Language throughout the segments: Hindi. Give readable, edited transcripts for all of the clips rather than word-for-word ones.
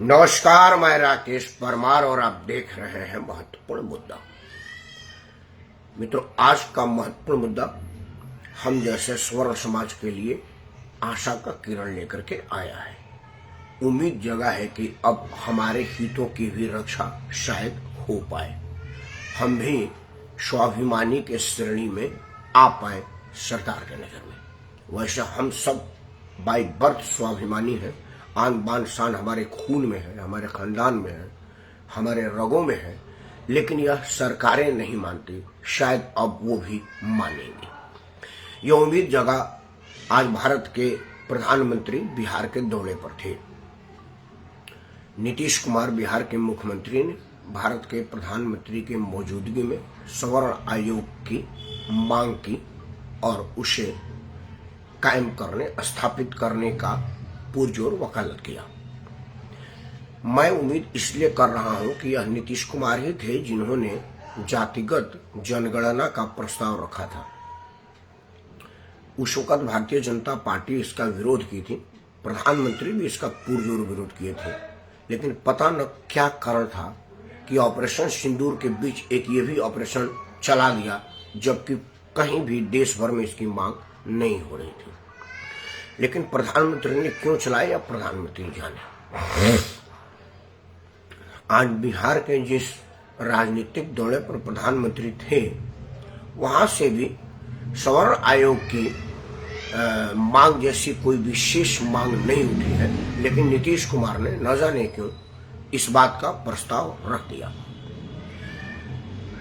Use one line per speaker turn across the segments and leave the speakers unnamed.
नमस्कार, मैं राकेश परमार और आप देख रहे हैं महत्वपूर्ण मुद्दा। मित्रों, आज का महत्वपूर्ण मुद्दा हम जैसे स्वर्ण समाज के लिए आशा का किरण लेकर के आया है। उम्मीद जगा है कि अब हमारे हितों की भी रक्षा शायद हो पाए, हम भी स्वाभिमानी के श्रेणी में आ पाए सरदार के नजर में। वैसे हम सब बाई बर्थ स्वाभिमानी हैं, आन बान शान हमारे खून में है, हमारे खानदान में है, हमारे रगों में है, लेकिन यह सरकारें नहीं मानती। शायद अब वो भी मानेंगी। यह उम्मीद जगा आज भारत के प्रधानमंत्री बिहार के दौरे पर थे। नीतीश कुमार बिहार के मुख्यमंत्री ने भारत के प्रधानमंत्री की मौजूदगी में स्वर्ण आयोग की मांग की और उसे कायम करने, स्थापित करने का पुरजोर वकालत किया। मैं उम्मीद इसलिए कर रहा हूं कि यह नीतीश कुमार ही थे जिन्होंने जातिगत जनगणना का प्रस्ताव रखा था। उस वक्त भारतीय जनता पार्टी इसका विरोध की थी, प्रधानमंत्री भी इसका पुरजोर विरोध किए थे, लेकिन पता न क्या कारण था कि ऑपरेशन सिंदूर के बीच एक ये भी ऑपरेशन चला गया, जबकि कहीं भी देश भर में इसकी मांग नहीं हो रही थी। लेकिन प्रधानमंत्री ने क्यों चलाया, या प्रधानमंत्री जाने। आज बिहार के जिस राजनीतिक दौरे पर प्रधानमंत्री थे, वहां से भी स्वर्ण आयोग की मांग जैसी कोई विशेष मांग नहीं उठी है, लेकिन नीतीश कुमार ने न जाने क्यों इस बात का प्रस्ताव रख दिया।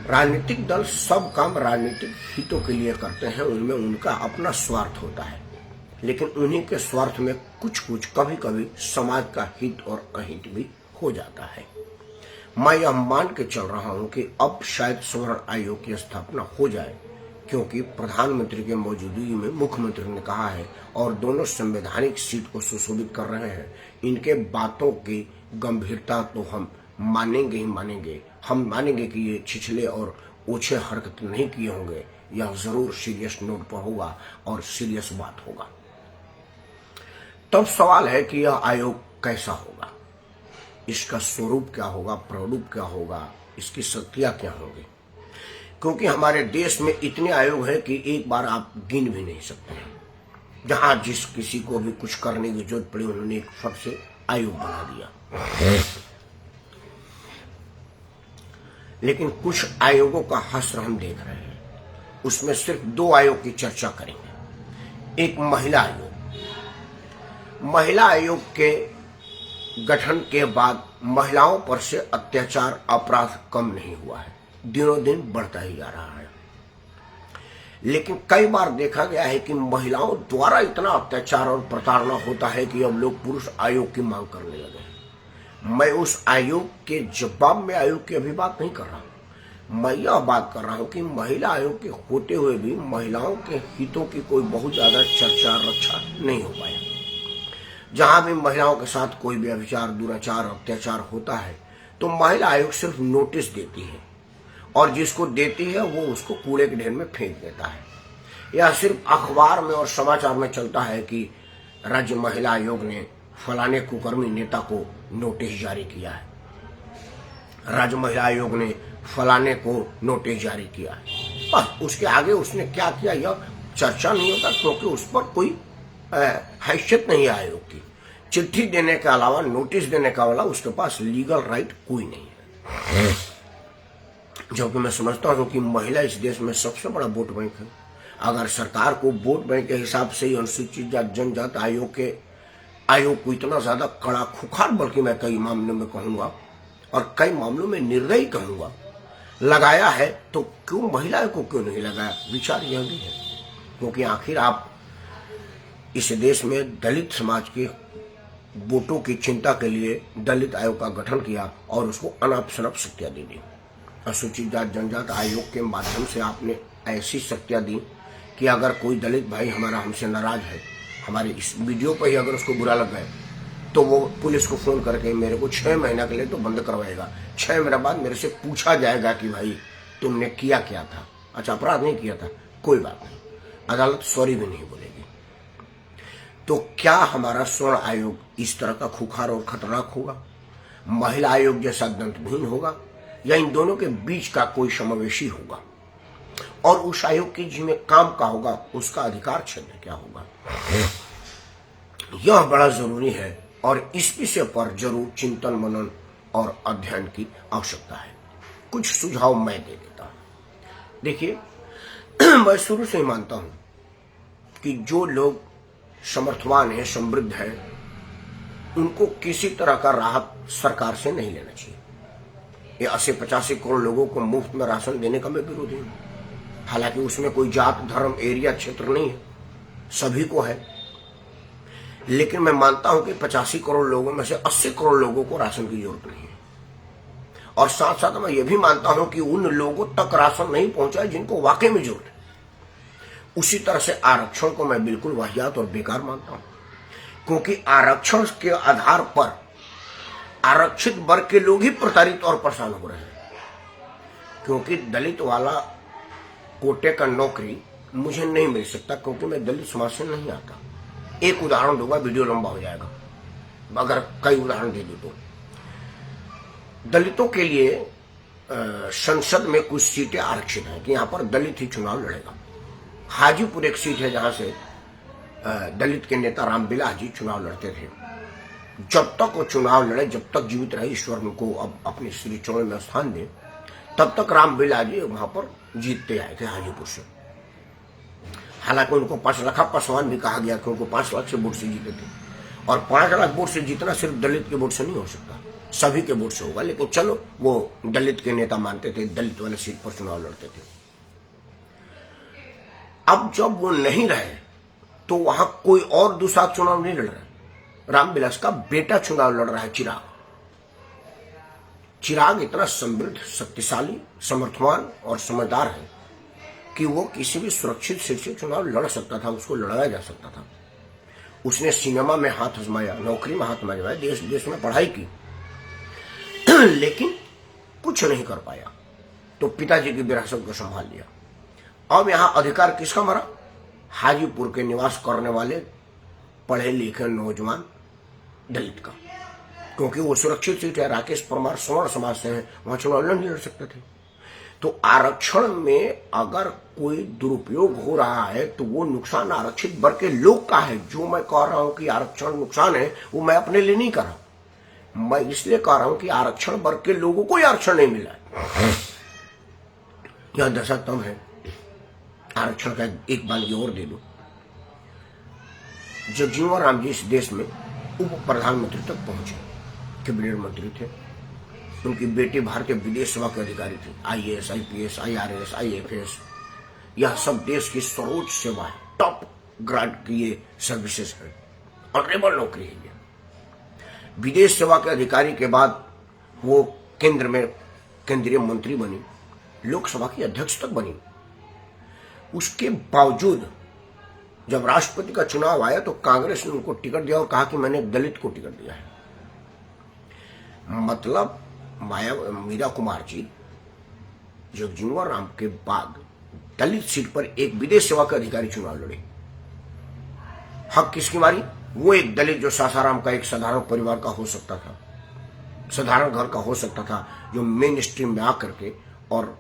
राजनीतिक दल सब काम राजनीतिक हितों के लिए करते हैं, उनमें उनका अपना स्वार्थ होता है, लेकिन उन्हीं के स्वार्थ में कुछ कुछ कभी कभी समाज का हित और अहित भी हो जाता है। मैं यह मान के चल रहा हूं कि अब शायद स्वर्ण आयोग की स्थापना हो जाए, क्योंकि प्रधानमंत्री के मौजूदगी में मुख्यमंत्री ने कहा है और दोनों संवैधानिक सीट को सुशोभित कर रहे हैं। इनके बातों की गंभीरता तो हम मानेंगे ही मानेंगे। हम मानेंगे कि ये छिछले और ओछे हरकत नहीं किए होंगे। यह जरूर सीरियस नोट पर होगा और सीरियस बात होगा। तब सवाल है कि यह आयोग कैसा होगा, इसका स्वरूप क्या होगा, प्रारूप क्या होगा, इसकी शक्तियां क्या होंगी, क्योंकि हमारे देश में इतने आयोग हैं कि एक बार आप गिन भी नहीं सकते। जहां जिस किसी को भी कुछ करने की जरूरत पड़ी, उन्होंने एक फट से आयोग बना दिया। लेकिन कुछ आयोगों का हश्र हम देख रहे हैं। उसमें सिर्फ दो आयोग की चर्चा करेंगे। एक महिला आयोग। महिला आयोग के गठन के बाद महिलाओं पर से अत्याचार अपराध कम नहीं हुआ है, दिनों दिन बढ़ता ही जा रहा है। लेकिन कई बार देखा गया है कि महिलाओं द्वारा इतना अत्याचार और प्रताड़ना होता है कि अब लोग पुरुष आयोग की मांग करने लगे हैं। मैं उस आयोग के जवाब में आयोग की अभी बात नहीं कर रहा हूं। मैं यह बात कर रहा हूं कि महिला आयोग के होते हुए भी महिलाओं के हितों की कोई बहुत ज्यादा चर्चा रक्षा नहीं हो पाया। जहां भी महिलाओं के साथ कोई भी व्यभिचार, दुराचार, अत्याचार होता है तो महिला आयोग सिर्फ नोटिस देती है, और जिसको देती है वो उसको कूड़े के ढेर में फेंक देता है। यह सिर्फ अखबार में और समाचार में चलता है कि राज्य महिला आयोग ने फलाने कुकर्मी नेता को नोटिस जारी किया है, राज्य महिला आयोग ने फलाने को नोटिस जारी किया है। बस उसके आगे उसने क्या किया यह चर्चा नहीं होता, क्योंकि उस पर कोई हैसियत नहीं है आयोग की। चिट्ठी देने के अलावा, नोटिस देने का वाला उसके पास लीगल राइट कोई नहीं है। जबकि मैं समझता हूं कि महिला इस देश में सबसे बड़ा वोट बैंक है। अगर सरकार को वोट बैंक के हिसाब से ही अनुसूचित जाति जनजाति आयोग को इतना ज्यादा कड़ा खुखार, बल्कि मैं कई मामलों में कहूंगा और कई मामलों में निर्दयी कहूंगा, लगाया है, तो क्यों महिला को क्यों नहीं लगाया? विचार यह भी है, क्योंकि आखिर आप इस देश में दलित समाज के वोटों की चिंता के लिए दलित आयोग का गठन किया और उसको अनाप शनाप शक्तियां दे दी। अनुसूचित जाति जनजाति आयोग के माध्यम से आपने ऐसी शक्तियां दी कि अगर कोई दलित भाई हमारा हमसे नाराज है, हमारे इस वीडियो पर ही अगर उसको बुरा लग गए, तो वो पुलिस को फोन करके मेरे को 6 महीना के लिए तो बंद करवाएगा। 6 महीने बाद मेरे से पूछा जाएगा कि भाई तुमने किया क्या था। अच्छा, अपराध नहीं किया था, कोई बात नहीं, अदालत सॉरी भी नहीं बोलेगी। तो क्या हमारा स्वर्ण आयोग इस तरह का खुखार और खतरनाक होगा? महिला आयोग जैसा दंतहीन होगा या इन दोनों के बीच का कोई समावेशी होगा, और उस आयोग की जिम्मे काम का होगा उसका अधिकार क्षेत्र क्या होगा, यह बड़ा जरूरी है और इस विषय पर जरूर चिंतन मनन और अध्ययन की आवश्यकता है। कुछ सुझाव मैं दे देता हूं। देखिए, मैं शुरू से ही मानता हूं कि जो लोग समर्थवान है, समृद्ध है, उनको किसी तरह का राहत सरकार से नहीं लेना चाहिए। ये 80-85 करोड़ लोगों को मुफ्त में राशन देने का मैं विरोधी हूं। हालांकि उसमें कोई जात, धर्म, एरिया, क्षेत्र नहीं है, सभी को है। लेकिन मैं मानता हूं कि 85 करोड़ लोगों में से 80 करोड़ लोगों को राशन की जरूरत नहीं है। और साथ साथ मैं ये भी मानता हूं कि उन लोगों तक राशन नहीं पहुंचा जिनको वाकई में जरूरत है। उसी तरह से आरक्षण को मैं बिल्कुल वाहियात और बेकार मानता हूं, क्योंकि आरक्षण के आधार पर आरक्षित वर्ग के लोग ही प्रताड़ित और परेशान हो रहे हैं। क्योंकि दलित वाला कोटे का नौकरी मुझे नहीं मिल सकता, क्योंकि मैं दलित समाज से नहीं आता। एक उदाहरण दूंगा, वीडियो लंबा हो जाएगा अगर कई उदाहरण दे दूं तो। दलितों के लिए संसद में कुछ सीटें आरक्षित हैं कि यहां पर दलित ही चुनाव लड़ेगा। हाजीपुर एक सीट है जहां से दलित के नेता रामविलास जी चुनाव लड़ते थे। जब तक वो चुनाव लड़े, जब तक जीवित रहे, ईश्वर उनको अब अपने श्री चरण में स्थान दे, तब तक रामविलास जी वहां पर जीतते आए थे हाजीपुर से। हालांकि उनको 5 लाख पासवान भी कहा गया, क्योंकि 5 लाख से वोट से जीते थे। और 5 लाख वोट से जीतना सिर्फ दलित के वोट से नहीं हो सकता, सभी के वोट से होगा। लेकिन चलो, वो दलित के नेता मानते थे, दलित वाले सीट पर चुनाव लड़ते थे। अब जब वो नहीं रहे तो वहां कोई और दूसरा चुनाव नहीं लड़ रहा है। रामविलास का बेटा चुनाव लड़ रहा है, चिराग। चिराग इतना समृद्ध, शक्तिशाली, समर्थवान और समझदार है कि वो किसी भी सुरक्षित सीट से चुनाव लड़ सकता था, उसको लड़ाया जा सकता था। उसने सिनेमा में हाथ आजमाया, नौकरी में हाथ आजमाया, देश देश में पढ़ाई की, लेकिन कुछ नहीं कर पाया। तो पिताजी की विरासत को संभाल लिया। अब यहां अधिकार किसका मरा? हाजीपुर के निवास करने वाले पढ़े लिखे नौजवान दलित का, क्योंकि वो सुरक्षित सीट है। राकेश परमार सवर्ण समाज से हैं, वहां चुनाव नहीं लड़ सकते थे। तो आरक्षण में अगर कोई दुरुपयोग हो रहा है तो वो नुकसान आरक्षित वर्ग के लोग का है। जो मैं कह रहा हूं कि आरक्षण नुकसान है, वो मैं अपने लिए नहीं कर रहा, मैं इसलिए कह रहा हूं कि आरक्षण वर्ग के लोगों को आरक्षण नहीं मिला है। यह दशा तब है। आरक्षण का एक बात और दे दो, जगजीवन राम जी इस देश में उप प्रधानमंत्री तक पहुंचे, कैबिनेट मंत्री थे। उनकी बेटी भारतीय विदेश सेवा के अधिकारी थी, IAS, IPS, IRS, IFS। यह सब देश की सर्वोच्च सेवा है, टॉप ग्रेड की ये सर्विसेज है, ऑनरेबल नौकरी है। विदेश सेवा के अधिकारी के बाद वो केंद्र में केंद्रीय मंत्री बनी, लोकसभा की अध्यक्ष तक बनी। उसके बावजूद जब राष्ट्रपति का चुनाव आया तो कांग्रेस ने उनको टिकट दिया और कहा कि मैंने दलित को टिकट दिया है। मतलब मीरा कुमार जी जगजीवन राम के बाद दलित सीट पर एक विदेश सेवा के अधिकारी चुनाव लड़े। हक किसकी मारी? वो एक दलित जो सासाराम का एक साधारण परिवार का हो सकता था, साधारण घर का हो सकता था, जो मेन स्ट्रीम में आकर के और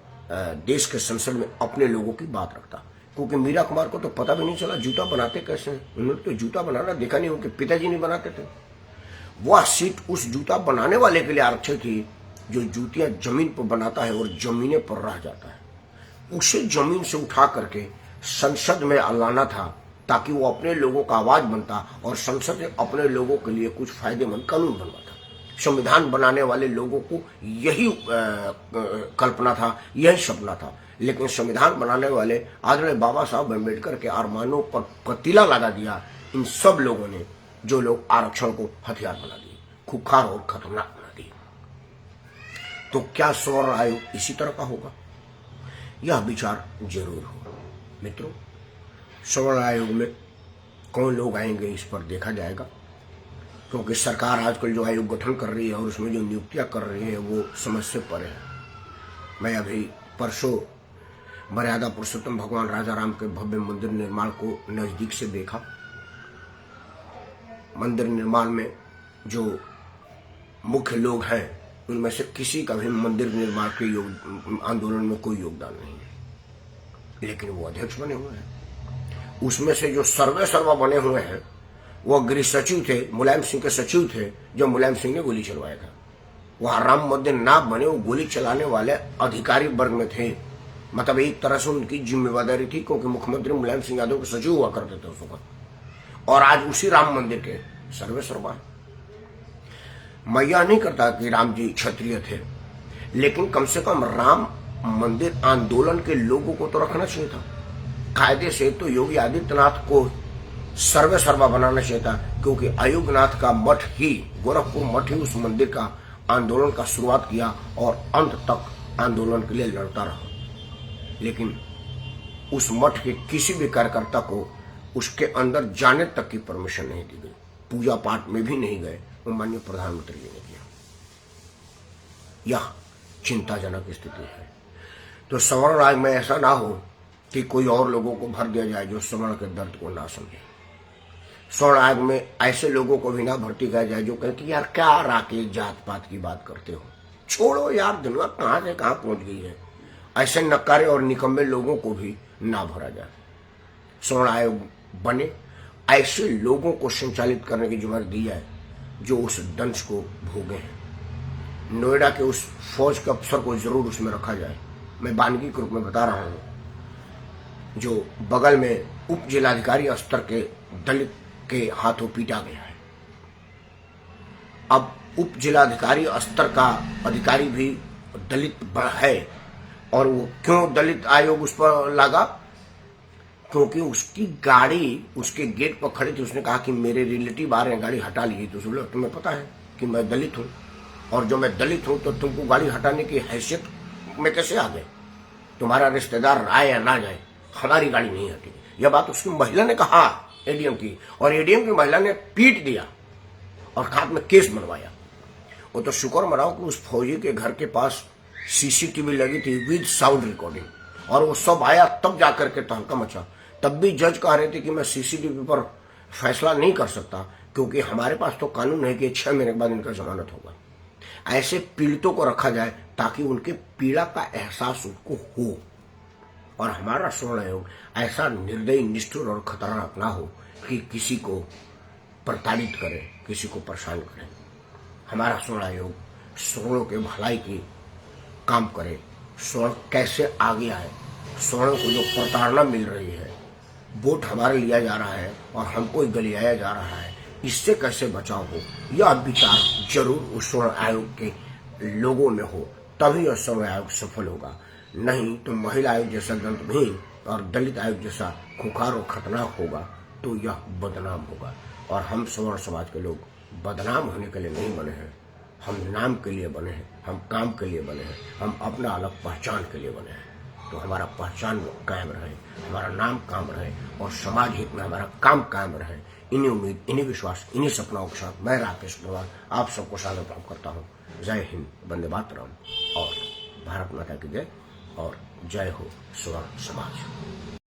देश के संसद में अपने लोगों की बात रखता। क्योंकि मीरा कुमार को तो पता भी नहीं चला जूता बनाते कैसे हैं। उन्होंने तो जूता बनाना देखा नहीं, उनके पिताजी नहीं बनाते थे। वह सीट उस जूता बनाने वाले के लिए आरक्षित थी जो जूतियां जमीन पर बनाता है और जमीने पर रह जाता है। उसे जमीन से उठा करके संसद में लाना था ताकि वो अपने लोगों का आवाज बनता और संसद में अपने लोगों के लिए कुछ फायदेमंद कानून बनवाता। संविधान बनाने वाले लोगों को यही कल्पना था, यही सपना था। लेकिन संविधान बनाने वाले आदरणीय बाबा साहब अम्बेडकर के अरमानों पर पतीला लगा दिया इन सब लोगों ने, जो लोग आरक्षण को हथियार बना दिए, खुखार और खतरनाक बना दिए। तो क्या स्वर्ण आयोग इसी तरह का होगा? यह विचार जरूर होगा। मित्रों, स्वर्ण आयोग में कौन लोग आएंगे इस पर देखा जाएगा, क्योंकि सरकार आजकल जो आयोग गठन कर रही है और उसमें जो नियुक्तियां कर रही है वो समझ से परे है। मैं अभी परसों मर्यादा पुरुषोत्तम भगवान राजा राम के भव्य मंदिर निर्माण को नजदीक से देखा। मंदिर निर्माण में जो मुख्य लोग हैं उनमें से किसी का भी मंदिर निर्माण के आंदोलन में कोई योगदान नहीं है, लेकिन वो अध्यक्ष बने हुए हैं। उसमें से जो सर्वे सर्वा बने हुए हैं वो गृह सचिव थे, मुलायम सिंह के सचिव थे, जो मुलायम सिंह ने गोली चलवाया था। वहां राम मंदिर ना बने वो गोली चलाने वाले अधिकारी वर्ग में थे। मतलब एक तरह से उनकी जिम्मेदारी थी, क्योंकि मुख्यमंत्री मुलायम सिंह यादव के सचिव हुआ करते थे उस वक्त, और आज उसी राम मंदिर के सर्वे सर्वा। मैं यह नहीं करता कि राम जी क्षत्रिय थे, लेकिन कम से कम राम मंदिर आंदोलन के लोगों को तो रखना चाहिए था। कायदे से तो योगी आदित्यनाथ को सर्वे सर्वा बनाना चाहिए था, क्योंकि अयोग्यनाथ का मठ ही, गोरखपुर मठ ही उस मंदिर का आंदोलन का शुरुआत किया और अंत तक आंदोलन के लिए लड़ता रहा। लेकिन उस मठ के किसी भी कार्यकर्ता को उसके अंदर जाने तक की परमिशन नहीं दी गई, पूजा पाठ में भी नहीं गए, वो माननीय प्रधानमंत्री जी ने किया। यह चिंताजनक स्थिति है। तो सवर्ण आयोग में ऐसा ना हो कि कोई और लोगों को भर दिया जाए जो सवर्ण के दर्द को ना समझे। स्वर्ण आयोग में ऐसे लोगों को भी ना भर्ती किया जाए जो कहे कि यार क्या राकेश जात पात की बात करते हो, छोड़ो यार, दुनिया कहां से कहां पहुंच गई है। ऐसे नकारे और निकम्मे लोगों को भी ना भरा जाए। स्वर्ण आयोग बने, ऐसे लोगों को संचालित करने की जिम्मेदारी दी जाए जो उस दंश को भोगे हैं। नोएडा के उस फौज के अफसर को जरूर उसमें रखा जाए। मैं बानगी के रूप में बता रहा हूं, जो बगल में उप जिलाधिकारी स्तर के दलित के हाथों पीटा गया है। अब उप जिलाधिकारी स्तर का अधिकारी भी दलित है, और वो क्यों दलित आयोग उस पर लगा? क्योंकि उसकी गाड़ी उसके गेट पर खड़ी थी। उसने कहा कि मेरे रिलेटिव आ रहे हैं, गाड़ी हटा लीजिए। तो बोले तुम्हें पता है कि मैं दलित हूं, और जो मैं दलित हूं तो तुमको गाड़ी हटाने की हैसियत में कैसे आ गए? तुम्हारा रिश्तेदार आए या ना जाए, हमारी गाड़ी नहीं हटेगी। यह बात उसकी महिला ने कहा, एडीएम की, और एडीएम की महिला ने पीट दिया और हाथ में केस बनवाया। वो तो शुक्र मनाओ कि उस फौजी के घर के पास सीसीटीवी लगी थी विद साउंड रिकॉर्डिंग, और वो सब आया तब जाकर के तहलका मचा। तब भी जज कह रहे थे कि मैं सीसीटीवी पर फैसला नहीं कर सकता, क्योंकि हमारे पास तो कानून है कि 6 महीने के बाद इनका जमानत होगा। ऐसे पीड़ितों को रखा जाए ताकि उनके पीड़ा का एहसास उनको हो, और हमारा स्वर्ण आयोग ऐसा निर्दयी, निष्ठुर और खतरनाक ना हो कि किसी को प्रताड़ित करे, किसी को परेशान करे। हमारा स्वर्ण आयोग स्वर्णों के भलाई की काम करे। स्वर्ण कैसे आगे आए, स्वर्ण को जो प्रताड़ना मिल रही है, वोट हमारे लिया जा रहा है और हमको गलियाया जा रहा है, इससे कैसे बचाव हो, यह विचार जरूर उस स्वर्ण आयोग के लोगों में हो, तभी यह स्वर्ण आयोग सफल होगा। नहीं तो महिला आयोग जैसा दंतहीन और दलित आयोग जैसा खुंखार और खतरनाक होगा तो यह बदनाम होगा। और हम स्वर्ण समाज के लोग बदनाम होने के लिए नहीं बने हैं, हम नाम के लिए बने हैं, हम काम के लिए बने हैं, हम अपना अलग पहचान के लिए बने हैं। तो हमारा पहचान कायम रहे, हमारा नाम कायम रहे, और समाज हित में हमारा काम कायम रहे। इन्हीं उम्मीद, इन्हीं विश्वास, इन्हीं सपनाओं के साथ मैं राकेश अग्रवाल आप सबको सादर प्रणाम करता हूँ। जय हिंद, वंदे मातरम, और भारत माता की जय, और जय हो स्वर्ण समाज।